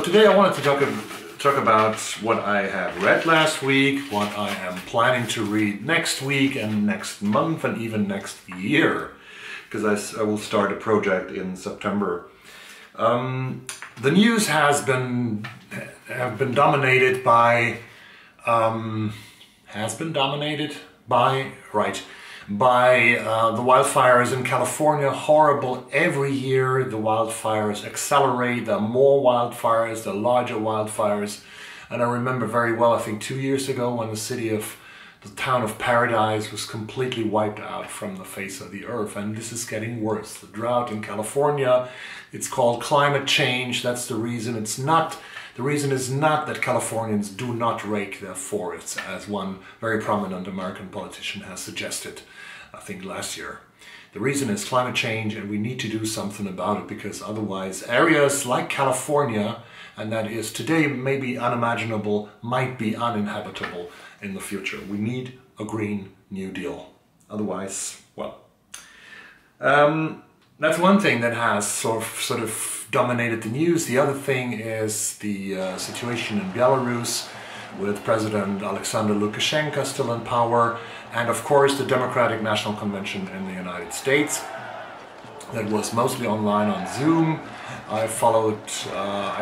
today I wanted to talk about what I have read last week, what I am planning to read next week and next month and even next year, because I will start a project in September. The news have been dominated by the wildfires in California. Horrible. Every year the wildfires accelerate. There are more wildfires, there are larger wildfires. And I remember very well, I think 2 years ago, when the town of Paradise was completely wiped out from the face of the earth. And this is getting worse. The drought in California, it's called climate change. That's the reason. The reason is not that Californians do not rake their forests, as one very prominent American politician has suggested, I think last year. The reason is climate change, and we need to do something about it, because otherwise areas like California, and that is today maybe unimaginable, might be uninhabitable in the future. We need a Green New Deal. Otherwise, well, that's one thing that has sort of dominated the news. The other thing is the situation in Belarus with President Alexander Lukashenko still in power, and of course the Democratic National Convention in the United States that was mostly online on Zoom. I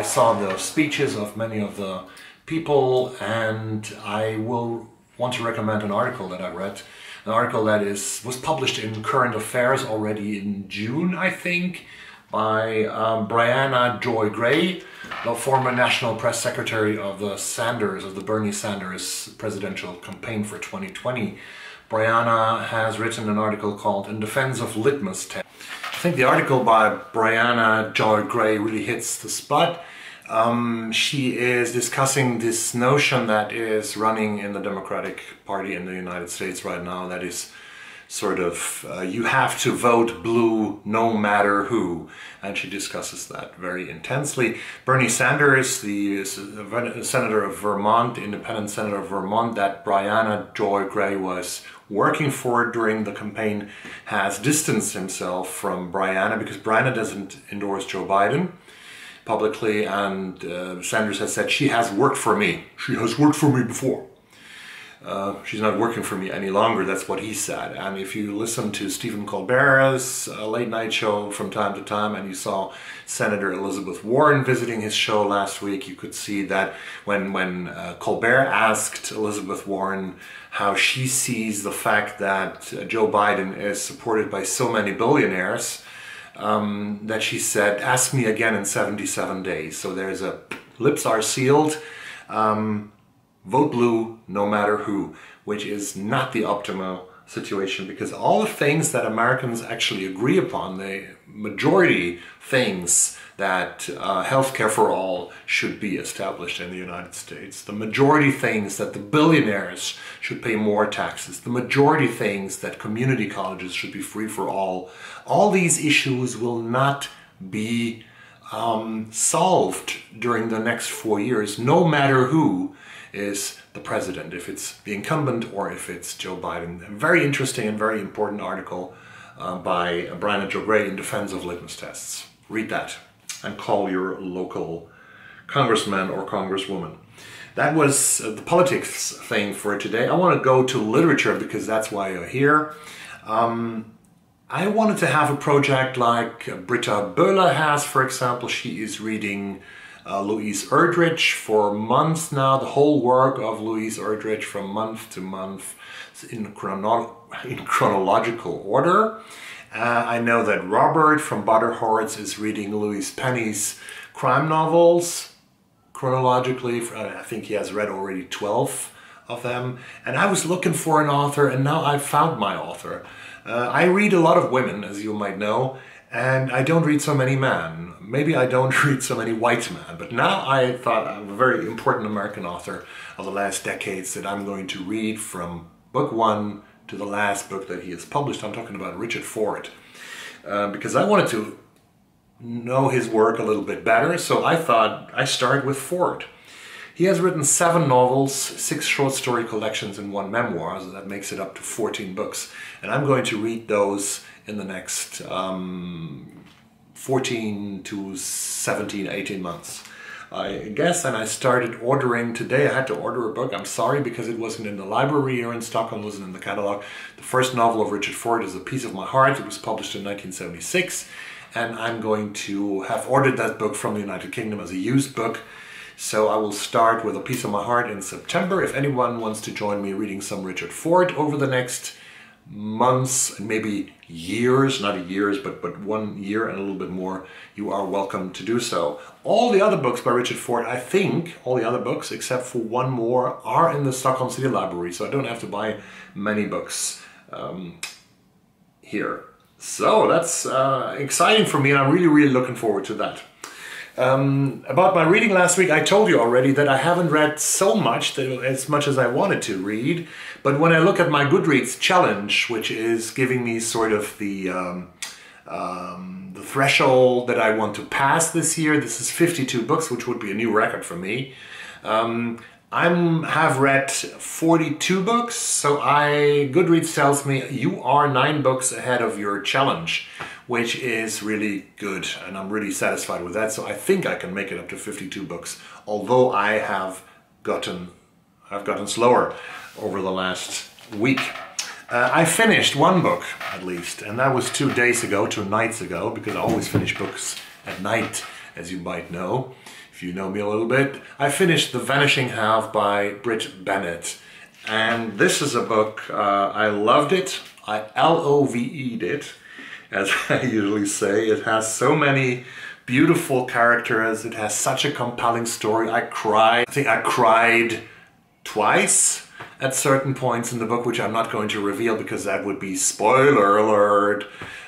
saw the speeches of many of the people, and I will want to recommend an article that I read. An article that was published in Current Affairs already in June, I think, by Brianna Joy Gray, the former National Press Secretary of the Bernie Sanders presidential campaign for 2020. Brianna has written an article called In Defense of Litmus Test. I think the article by Brianna Joy Gray really hits the spot. She is discussing this notion that is running in the Democratic Party in the United States right now, that is sort of, you have to vote blue no matter who, and she discusses that very intensely. Bernie Sanders, the senator of Vermont, independent senator of Vermont, that Brianna Joy Gray was working for during the campaign, has distanced himself from Brianna because Brianna doesn't endorse Joe Biden publicly, and Sanders has said, she has worked for me. She has worked for me before. She's not working for me any longer, that's what he said. And if you listen to Stephen Colbert's late night show from time to time, and you saw Senator Elizabeth Warren visiting his show last week, you could see that when Colbert asked Elizabeth Warren how she sees the fact that Joe Biden is supported by so many billionaires, that she said, ask me again in 77 days. So there's lips are sealed. Vote blue no matter who, which is not the optimal situation, because all the things that Americans actually agree upon, the majority things that healthcare for all should be established in the United States, the majority things that the billionaires should pay more taxes, the majority things that community colleges should be free for all these issues will not be solved during the next 4 years, no matter who is the president, if it's the incumbent or if it's Joe Biden. A very interesting and very important article by Brianna Joy Gray in Defense of Litmus Tests. Read that and call your local congressman or congresswoman. That was the politics thing for today. I want to go to literature because that's why you're here. I wanted to have a project like Britta Böhler has, for example. She is reading Louise Erdrich for months now, the whole work of Louise Erdrich from month to month in chronological order. I know that Robert from Butterhearts is reading Louise Penny's crime novels chronologically. I think he has read already 12 of them. And I was looking for an author, and now I've found my author. I read a lot of women, as you might know, and I don't read so many men. Maybe I don't read so many white men, but now I thought I'm a very important American author of the last decades that I'm going to read from book one to the last book that he has published. I'm talking about Richard Ford, because I wanted to know his work a little bit better, so I thought I start with Ford. He has written 7 novels, 6 short story collections, and 1 memoir, so that makes it up to 14 books. And I'm going to read those in the next 14 to 17, 18 months. I guess, and I started ordering today. I had to order a book. I'm sorry because it wasn't in the library here in Stockholm, it wasn't in the catalog. The first novel of Richard Ford is A Piece of My Heart. It was published in 1976, and I'm going to have ordered that book from the United Kingdom as a used book. So I will start with A Piece of My Heart in September. If anyone wants to join me reading some Richard Ford over the next months and maybe years, not years, but 1 year and a little bit more, you are welcome to do so. All the other books by Richard Ford, I think, all the other books except for one more, are in the Stockholm City Library, so I don't have to buy many books here. So that's exciting for me, and I'm really looking forward to that. About my reading last week, I told you already that I haven't read so much, as much as I wanted to read. But when I look at my Goodreads challenge, which is giving me sort of the threshold that I want to pass this year, this is 52 books, which would be a new record for me. I have read 42 books, so Goodreads tells me you are 9 books ahead of your challenge, which is really good, and I'm really satisfied with that. So I think I can make it up to 52 books, although I have gotten slower over the last week. I finished one book, at least, and that was 2 nights ago, because I always finish books at night, as you might know, if you know me a little bit. I finished The Vanishing Half by Brit Bennett, and this is a book, I loved it, I L-O-V-E'd it, as I usually say. It has so many beautiful characters, it has such a compelling story. I think I cried twice at certain points in the book, which I'm not going to reveal because that would be spoiler alert.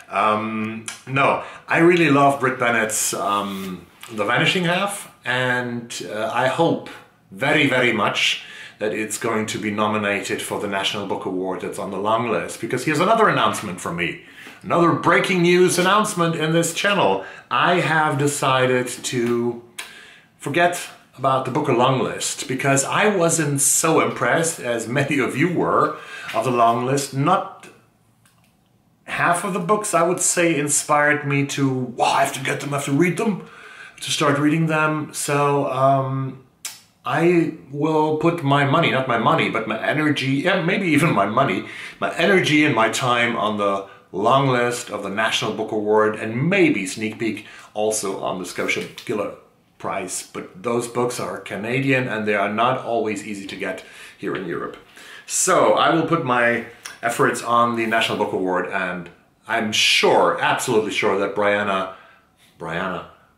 No, I really love Brit Bennett's The Vanishing Half, and I hope very much that it's going to be nominated for the National Book Award that's on the long list, because here's another announcement from me. Another breaking news announcement in this channel. I have decided to forget about the Booker long list, because I wasn't so impressed, as many of you were, of the long list. Not half of the books, I would say, inspired me to, wow, I have to get them, I have to read them, to start reading them. So I will put my money, not my money, but my energy, yeah, maybe even my money, my energy and my time on the long list of the National Book Award, and maybe, sneak peek, also on the Scotia Giller Prize. But those books are Canadian and they are not always easy to get here in Europe. So I will put my efforts on the National Book Award, and I'm sure, absolutely sure, that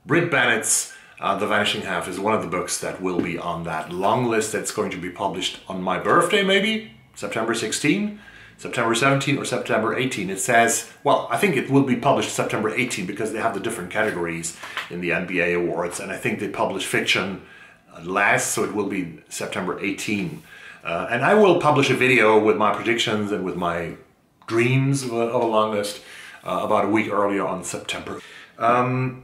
Brit Bennett's The Vanishing Half is one of the books that will be on that long list that's going to be published on my birthday, maybe September 16. September 17 or September 18. It says, well, I think it will be published September 18 because they have the different categories in the NBA awards, and I think they publish fiction last, so it will be September 18. And I will publish a video with my predictions and with my dreams of a long list about a week earlier on September. That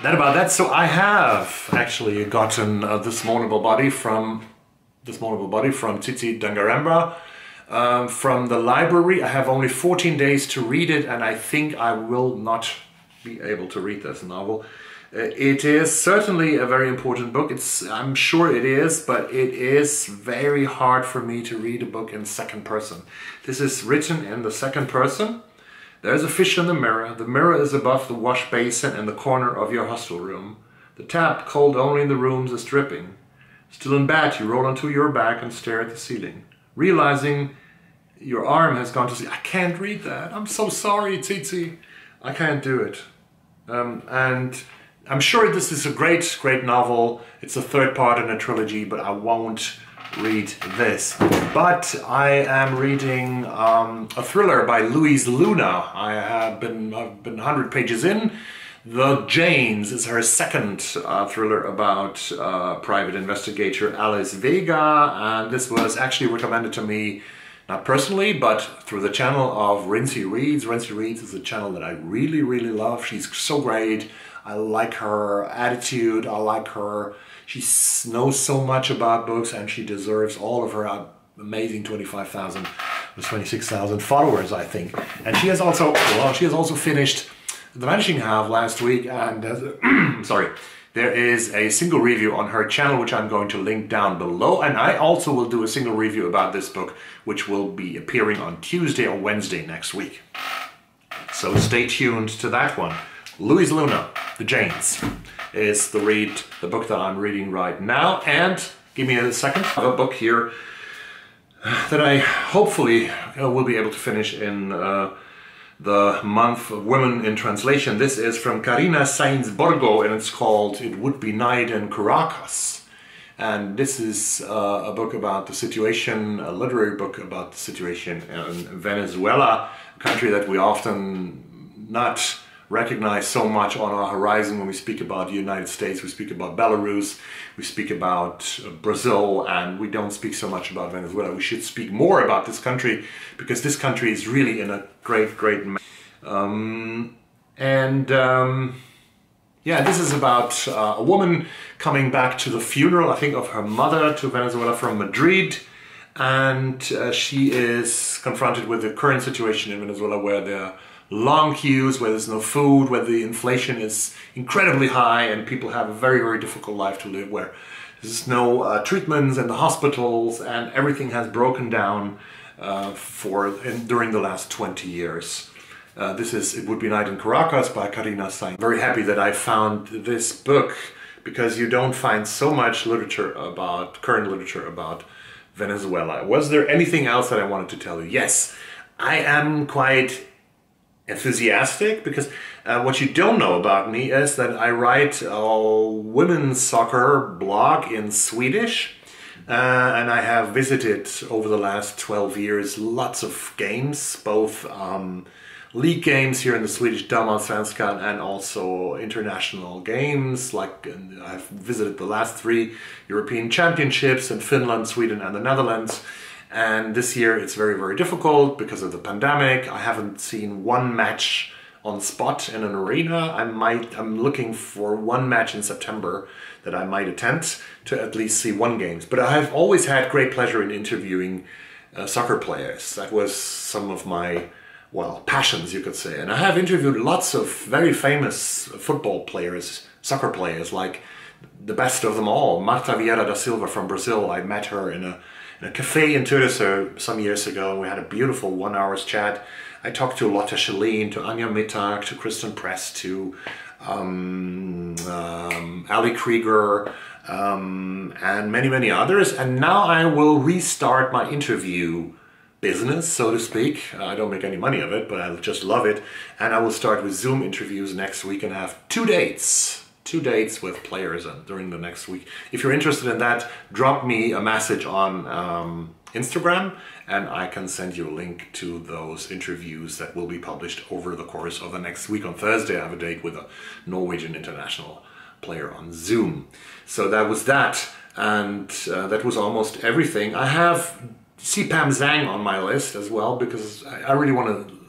about that. So I have actually gotten this Mournable body from Tsitsi Dangarembga. From the library. I have only 14 days to read it, and I think I will not be able to read this novel. It is certainly a very important book. I'm sure it is, but it is very hard for me to read a book in second person. This is written in the second person. There's a fish in the mirror. The mirror is above the wash basin in the corner of your hostel room. The tap, cold only in the rooms, is dripping. Still in bed, you roll onto your back and stare at the ceiling, realizing your arm has gone to sleep. I can't read that. I'm so sorry, Tsitsi. I can't do it. And I'm sure this is a great novel. It's the third part in a trilogy, but I won't read this. But I am reading a thriller by Louise Luna. I've been 100 pages in. The Janes is her second thriller about private investigator Alice Vega, and this was actually recommended to me, not personally, but through the channel of Rinsey Reads. Rinsey Reads is a channel that I really love. She's so great. I like her attitude. I like her. She knows so much about books, and she deserves all of her amazing 25,000, 26,000 followers, I think. And she has also finished The Vanishing Half last week, and sorry, there is a single review on her channel, which I'm going to link down below. And I also will do a single review about this book, which will be appearing on Tuesday or Wednesday next week. So stay tuned to that one. Louise Luna, The Janes, is the book that I'm reading right now. And give me a second. I have a book here that I hopefully will be able to finish in the month of Women in Translation. This is from Carina, Sainz, Borgo, and it's called It Would Be Night in Caracas. And this is a book about the situation, a literary book about the situation in Venezuela, a country that we often not recognize so much on our horizon when we speak about the United States. We speak about Belarus, we speak about Brazil, and we don't speak so much about Venezuela. We should speak more about this country, because this country is really in a great mess. Yeah, this is about a woman coming back to the funeral, I think, of her mother to Venezuela from Madrid. And she is confronted with the current situation in Venezuela, where there are long queues, where there's no food, where the inflation is incredibly high and people have a very difficult life to live, where there's no treatments in the hospitals, and everything has broken down during the last 20 years. This is It Would Be Night in Caracas by Carina Sainz. Very happy that I found this book, because you don't find so much literature about, current literature about Venezuela. Was there anything else that I wanted to tell you? Yes, I am quite enthusiastic, because what you don't know about me is that I write a women's soccer blog in Swedish, and I have visited over the last 12 years lots of games, both league games here in the Swedish Damallsvenskan and also international games. Like I've visited the last 3 European Championships in Finland, Sweden and the Netherlands. And this year it's very difficult because of the pandemic. I haven't seen one match on spot in an arena. I'm looking for one match in September that I might attempt to at least see one game. But I have always had great pleasure in interviewing soccer players. That was some of my, well, passions, you could say. And I have interviewed lots of very famous football players, soccer players, like the best of them all, Marta Vieira da Silva from Brazil. I met her in a cafe in Tyresö some years ago. We had a beautiful 1 hour's chat. I talked to Lotta Schelin, to Anja Mittag, to Kristen Press, to Ali Krieger, and many others. And now I will restart my interview business, so to speak. I don't make any money of it, but I just love it. And I will start with Zoom interviews next week and have 2 dates with players during the next week. If you're interested in that, drop me a message on Instagram, and I can send you a link to those interviews that will be published over the course of the next week. On Thursday, I have a date with a Norwegian international player on Zoom. So that was that, and that was almost everything. I have Sipam Zhang on my list as well, because I really want to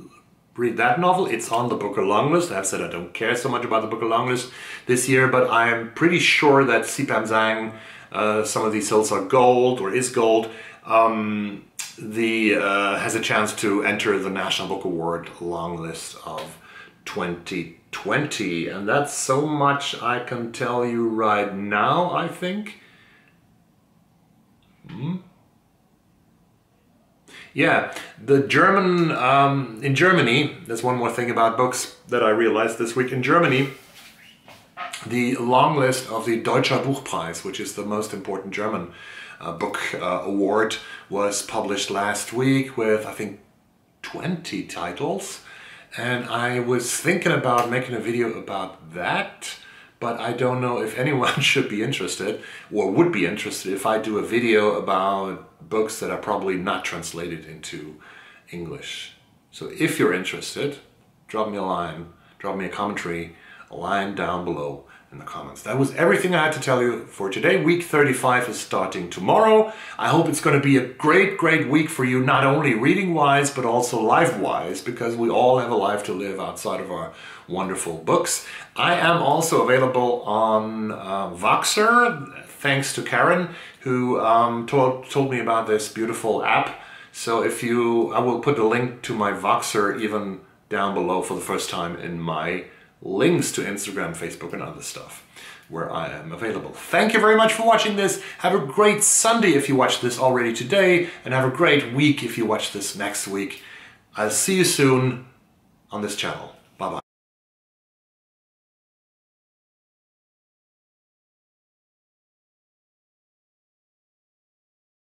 read that novel. It's on the Booker long list. I've said I don't care so much about the Booker long list this year, but I'm pretty sure that Sipam Zhang, some of these hills are gold, or is gold, has a chance to enter the National Book Award long list of 2020. And that's so much I can tell you right now, I think. Yeah, the German, in Germany, there's one more thing about books that I realized this week. In Germany, the long list of the Deutscher Buchpreis, which is the most important German book award, was published last week with, I think, 20 titles. And I was thinking about making a video about that, but I don't know if anyone should be interested, or would be interested, if I do a video about books that are probably not translated into English. So if you're interested, drop me a line, drop me a commentary, a line down below in the comments. That was everything I had to tell you for today. Week 35 is starting tomorrow. I hope it's going to be a great week for you, not only reading-wise, but also life-wise, because we all have a life to live outside of our wonderful books. I am also available on VOXER, thanks to Karen, who told me about this beautiful app. So if I will put a link to my VOXER even down below for the first time in my links to Instagram, Facebook and other stuff where I am available. Thank you very much for watching this. Have a great Sunday if you watched this already today, and have a great week if you watch this next week. I'll see you soon on this channel.